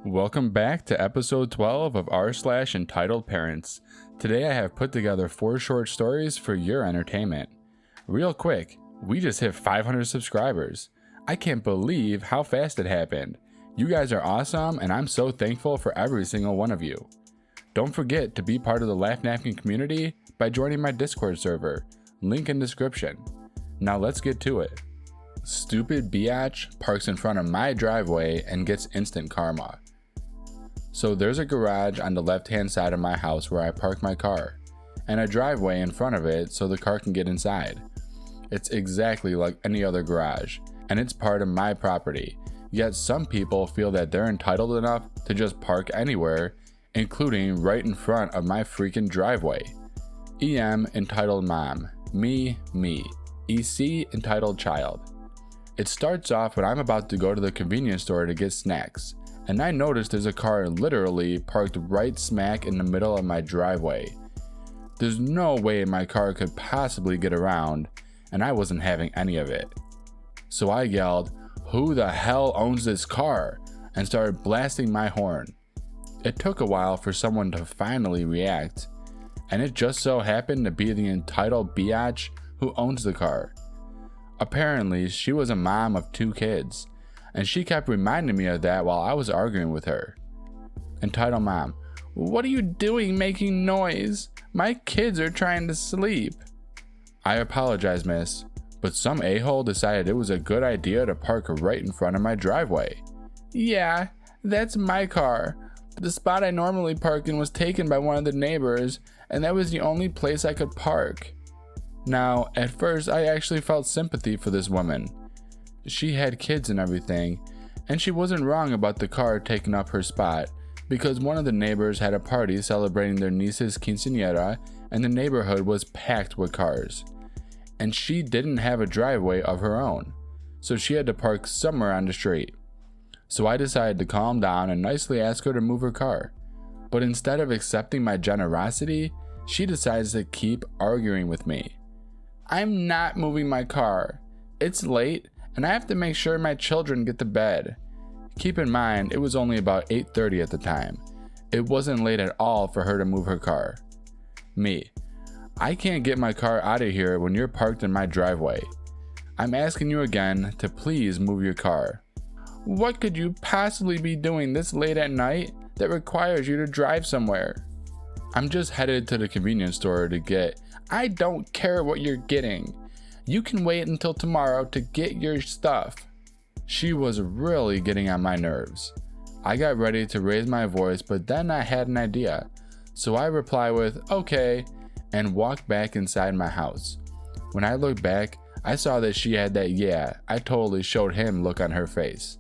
Welcome back to episode 12 of r/EntitledParents. Today I have put together 4 short stories for your entertainment. Real quick, we just hit 500 subscribers. I can't believe how fast it happened. You guys are awesome and I'm so thankful for every single one of you. Don't forget to be part of the LaughNapkin community by joining my Discord server, link in description. Now let's get to it. Stupid biatch parks in front of my driveway and gets instant karma. So there's a garage on the left hand side of my house where I park my car, and a driveway in front of it so the car can get inside. It's exactly like any other garage, and it's part of my property, yet some people feel that they're entitled enough to just park anywhere, including right in front of my freaking driveway. EM entitled mom, me, EC entitled child. It starts off when I'm about to go to the convenience store to get snacks, and I noticed there's a car literally parked right smack in the middle of my driveway. There's no way my car could possibly get around, and I wasn't having any of it. So I yelled, "Who the hell owns this car?" and started blasting my horn. It took a while for someone to finally react, and it just so happened to be the entitled biatch who owns the car. Apparently, she was a mom of 2 kids, and she kept reminding me of that while I was arguing with her. Entitled mom, "What are you doing making noise? My kids are trying to sleep." I apologize, miss, but some a-hole decided it was a good idea to park right in front of my driveway. "Yeah, that's my car. The spot I normally park in was taken by one of the neighbors, and that was the only place I could park." Now, at first I actually felt sympathy for this woman. She had kids and everything, and she wasn't wrong about the car taking up her spot, because one of the neighbors had a party celebrating their niece's quinceañera, and the neighborhood was packed with cars. And she didn't have a driveway of her own, so she had to park somewhere on the street. So I decided to calm down and nicely ask her to move her car. But instead of accepting my generosity, she decides to keep arguing with me. "I'm not moving my car. It's late, and I have to make sure my children get to bed." Keep in mind, it was only about 8:30 at the time. It wasn't late at all for her to move her car. Me, "I can't get my car out of here when you're parked in my driveway. I'm asking you again to please move your car." "What could you possibly be doing this late at night that requires you to drive somewhere?" "I'm just headed to the convenience store to get..." "I don't care what you're getting. You can wait until tomorrow to get your stuff." She was really getting on my nerves. I got ready to raise my voice, but then I had an idea. So I replied with, "Okay," and walked back inside my house. When I looked back, I saw that she had that "yeah, I totally showed him" look on her face.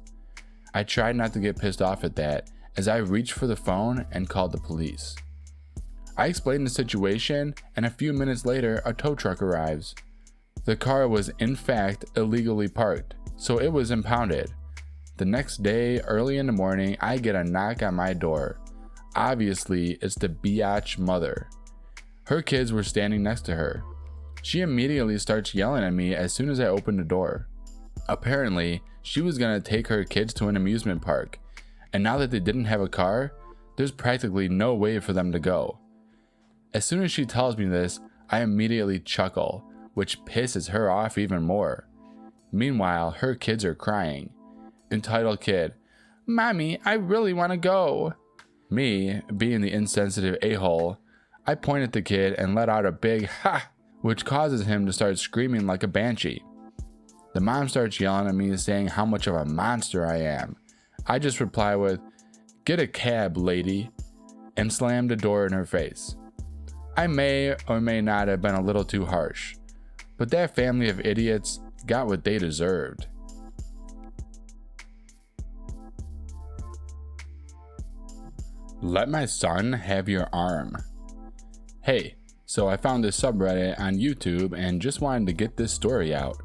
I tried not to get pissed off at that, as I reached for the phone and called the police. I explained the situation, and a few minutes later, a tow truck arrives. The car was in fact illegally parked, so it was impounded. The next day, early in the morning, I get a knock on my door. Obviously, it's the biatch mother. Her kids were standing next to her. She immediately starts yelling at me as soon as I open the door. Apparently, she was going to take her kids to an amusement park, and now that they didn't have a car, there's practically no way for them to go. As soon as she tells me this, I immediately chuckle, which pisses her off even more. Meanwhile, her kids are crying. Entitled kid, "Mommy, I really want to go." Me, being the insensitive a-hole, I point at the kid and let out a big "ha," which causes him to start screaming like a banshee. The mom starts yelling at me, saying how much of a monster I am. I just reply with, "Get a cab, lady," and slam the door in her face. I may or may not have been a little too harsh, but that family of idiots got what they deserved. Let my son have your arm. Hey, so I found this subreddit on YouTube and just wanted to get this story out.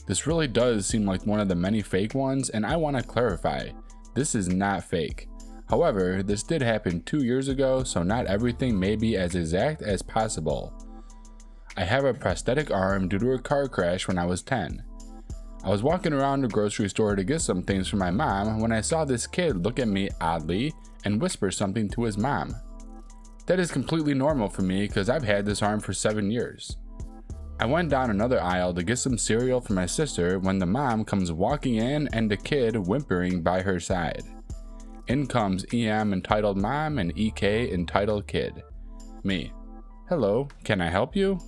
This really does seem like one of the many fake ones, and I want to clarify, this is not fake. However, this did happen 2 years ago, so not everything may be as exact as possible. I have a prosthetic arm due to a car crash when I was 10. I was walking around the grocery store to get some things for my mom when I saw this kid look at me oddly and whisper something to his mom. That is completely normal for me because I've had this arm for 7 years. I went down another aisle to get some cereal for my sister when the mom comes walking in and the kid whimpering by her side. In comes EM entitled mom and EK entitled kid. Me. Hello, can I help you?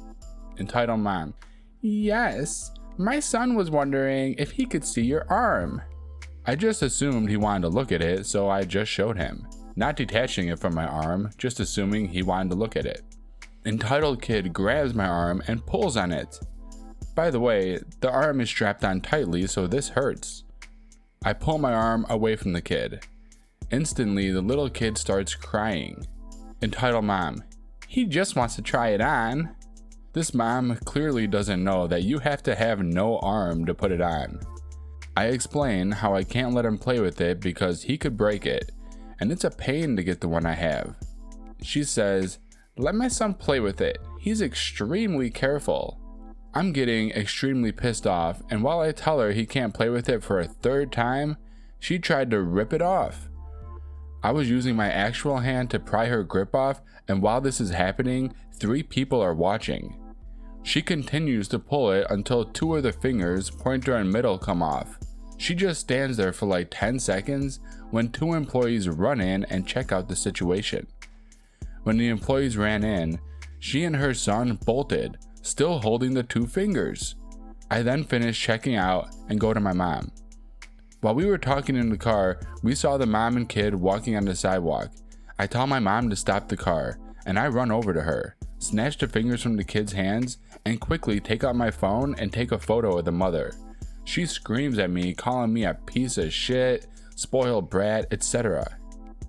Entitled mom. Yes, my son was wondering if he could see your arm. I just assumed he wanted to look at it, so I just showed him. Not detaching it from my arm, just assuming he wanted to look at it. Entitled kid grabs my arm and pulls on it. By the way, the arm is strapped on tightly, so this hurts. I pull my arm away from the kid. Instantly, the little kid starts crying. Entitled mom. He just wants to try it on. This mom clearly doesn't know that you have to have no arm to put it on. I explain how I can't let him play with it because he could break it, and it's a pain to get the one I have. She says, let my son play with it. He's extremely careful. I'm getting extremely pissed off, and while I tell her he can't play with it for a third time, she tried to rip it off. I was using my actual hand to pry her grip off, and while this is happening, 3 people are watching. She continues to pull it until 2 of the fingers, pointer and middle, come off. She just stands there for like 10 seconds when 2 employees run in and check out the situation. When the employees ran in, she and her son bolted, still holding the 2 fingers. I then finished checking out and go to my mom. While we were talking in the car, we saw the mom and kid walking on the sidewalk. I tell my mom to stop the car, and I run over to her, snatch the fingers from the kid's hands, and quickly take out my phone and take a photo of the mother. She screams at me, calling me a piece of shit, spoiled brat, etc.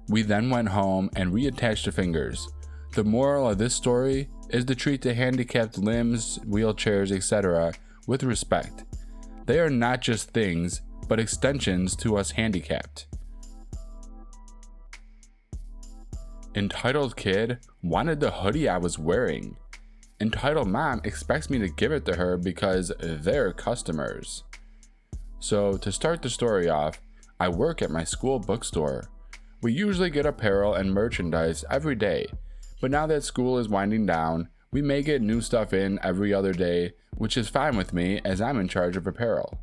We then went home and reattached the fingers. The moral of this story is to treat the handicapped limbs, wheelchairs, etc. with respect. They are not just things, but extensions to us handicapped. Entitled kid wanted the hoodie I was wearing. Entitled mom expects me to give it to her because they're customers. So to start the story off, I work at my school bookstore. We usually get apparel and merchandise every day, but now that school is winding down, we may get new stuff in every other day, which is fine with me as I'm in charge of apparel.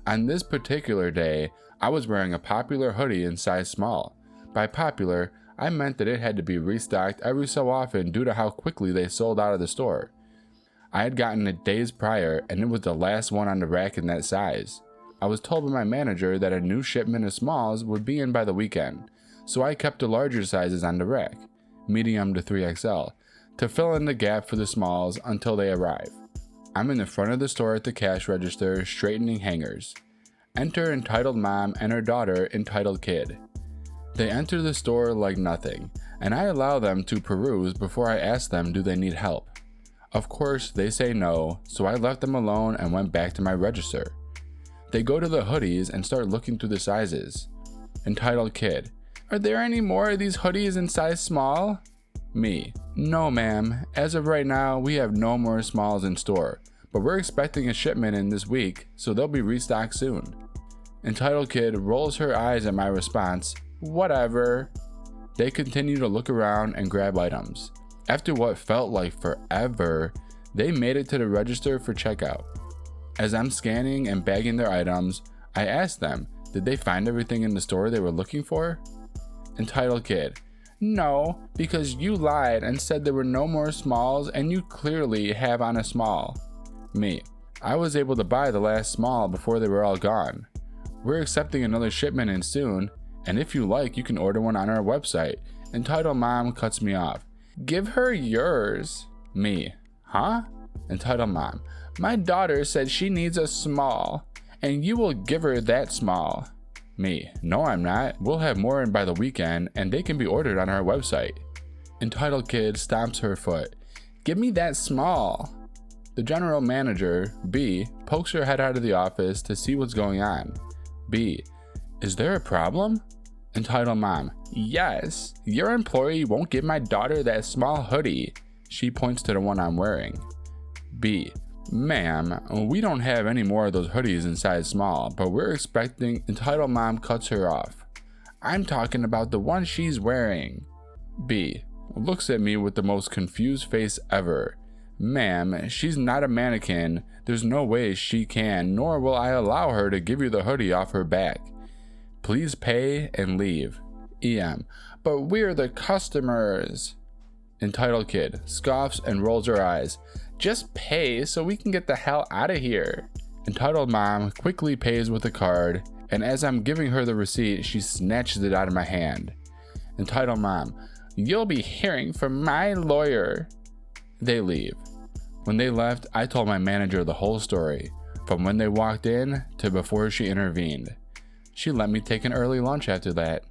On this particular day, I was wearing a popular hoodie in size small. By popular, I meant that it had to be restocked every so often due to how quickly they sold out of the store. I had gotten it days prior, and it was the last one on the rack in that size. I was told by my manager that a new shipment of smalls would be in by the weekend, so I kept the larger sizes on the rack, medium to 3XL, to fill in the gap for the smalls until they arrive. I'm in the front of the store at the cash register, straightening hangers. Enter entitled mom and her daughter, entitled kid. They enter the store like nothing, and I allow them to peruse before I ask them do they need help. Of course, they say no, so I left them alone and went back to my register. They go to the hoodies and start looking through the sizes. Entitled kid, are there any more of these hoodies in size small? Me, no ma'am, as of right now we have no more smalls in store, but we're expecting a shipment in this week, so they'll be restocked soon. Entitled kid rolls her eyes at my response, whatever. They continue to look around and grab items. After what felt like forever, they made it to the register for checkout. As I'm scanning and bagging their items, I asked them, did they find everything in the store they were looking for? Entitled kid, no, because you lied and said there were no more smalls and you clearly have on a small. Me, I was able to buy the last small before they were all gone. We're accepting another shipment in soon, and if you like, you can order one on our website. Entitled mom cuts me off. Give her yours. Me, huh? Entitled mom, my daughter said she needs a small, and you will give her that small. Me, no I'm not. We'll have more in by the weekend, and they can be ordered on our website. Entitled kid stomps her foot. Give me that small. The general manager, B, pokes her head out of the office to see what's going on. B, is there a problem? Entitled mom, yes, your employee won't give my daughter that small hoodie. She points to the one I'm wearing. B, Ma'am, we don't have any more of those hoodies in size small, but we're expecting. Entitled mom cuts her off. I'm talking about the one she's wearing. B looks at me with the most confused face ever. Ma'am, she's not a mannequin. There's no way she can, nor will I allow her to give you the hoodie off her back. Please pay and leave. EM, but we're the customers. Entitled kid scoffs and rolls her eyes. Just pay so we can get the hell out of here. Entitled mom quickly pays with a card, and as I'm giving her the receipt, she snatches it out of my hand. Entitled mom, you'll be hearing from my lawyer. They leave. When they left, I told my manager the whole story, from when they walked in to before she intervened. She let me take an early lunch after that.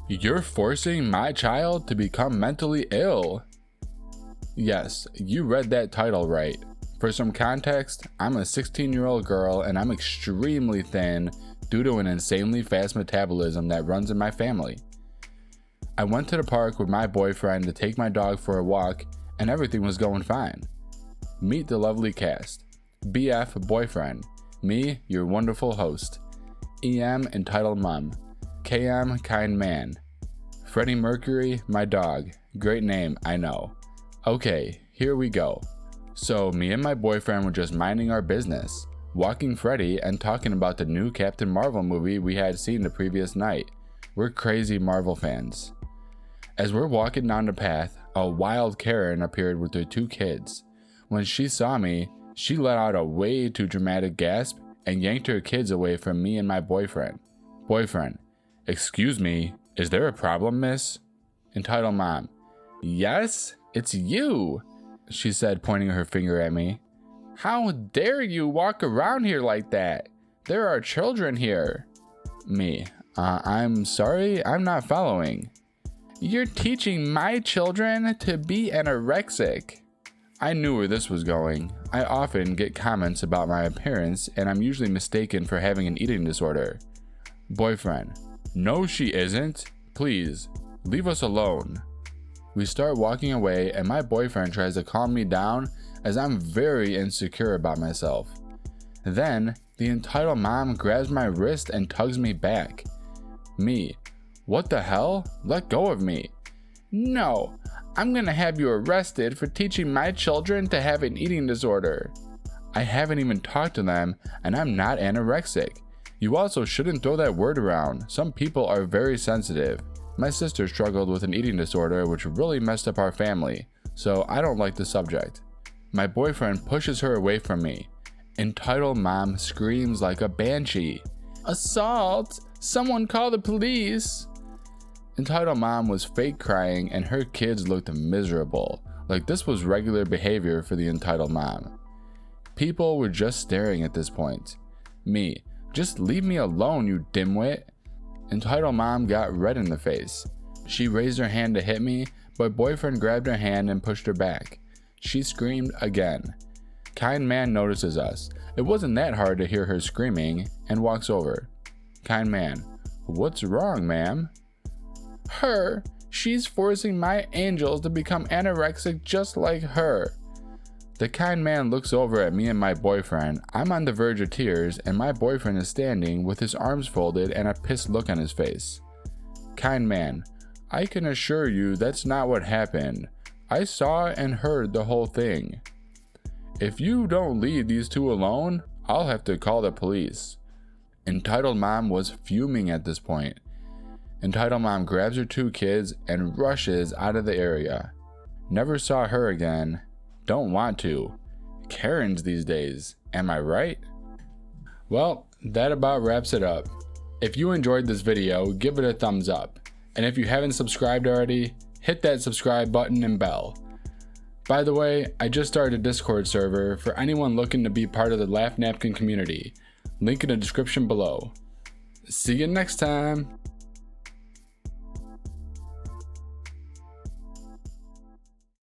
You're forcing my child to become mentally ill. Yes, you read that title right. For some context, I'm a 16-year-old girl and I'm extremely thin due to an insanely fast metabolism that runs in my family. I went to the park with my boyfriend to take my dog for a walk and everything was going fine. Meet the lovely cast. BF boyfriend, me, your wonderful host. EM entitled mom. KM kind man. Freddie Mercury, my dog. Great name, I know. Okay, here we go. So me and my boyfriend were just minding our business, walking Freddie and talking about the new Captain Marvel movie we had seen the previous night. We're crazy Marvel fans. As we're walking down the path, a wild Karen appeared with her 2 kids. When she saw me, she let out a way too dramatic gasp and yanked her kids away from me and my boyfriend. Boyfriend, excuse me, is there a problem, miss? Entitled mom, yes, it's you, she said, pointing her finger at me. How dare you walk around here like that? There are children here. Me, I'm sorry, I'm not following. You're teaching my children to be anorexic. I knew where this was going. I often get comments about my appearance and I'm usually mistaken for having an eating disorder. Boyfriend, no she isn't. Please, leave us alone. We start walking away and my boyfriend tries to calm me down as I'm very insecure about myself. Then, the entitled mom grabs my wrist and tugs me back. Me, what the hell? Let go of me. No, I'm gonna have you arrested for teaching my children to have an eating disorder. I haven't even talked to them and I'm not anorexic. You also shouldn't throw that word around. Some people are very sensitive. My sister struggled with an eating disorder which really messed up our family, so I don't like the subject. My boyfriend pushes her away from me. Entitled mom screams like a banshee. Assault! Someone call the police! Entitled mom was fake crying and her kids looked miserable, like this was regular behavior for the entitled mom. People were just staring at this point. Me, just leave me alone, you dimwit. Entitled mom got red in the face. She raised her hand to hit me, but boyfriend grabbed her hand and pushed her back. She screamed again. Kind man notices us. It wasn't that hard to hear her screaming and walks over. Kind man, what's wrong, ma'am? Her. She's forcing my angels to become anorexic just like her. The kind man looks over at me and my boyfriend. I'm on the verge of tears and my boyfriend is standing with his arms folded and a pissed look on his face. Kind man, I can assure you that's not what happened. I saw and heard the whole thing. If you don't leave these 2 alone, I'll have to call the police. Entitled mom was fuming at this point. Entitled mom grabs her 2 kids and rushes out of the area. Never saw her again. Don't want to. Karens these days, am I right? Well, that about wraps it up. If you enjoyed this video, give it a thumbs up. And if you haven't subscribed already, hit that subscribe button and bell. By the way, I just started a Discord server for anyone looking to be part of the LaughNapkin community. Link in the description below. See you next time.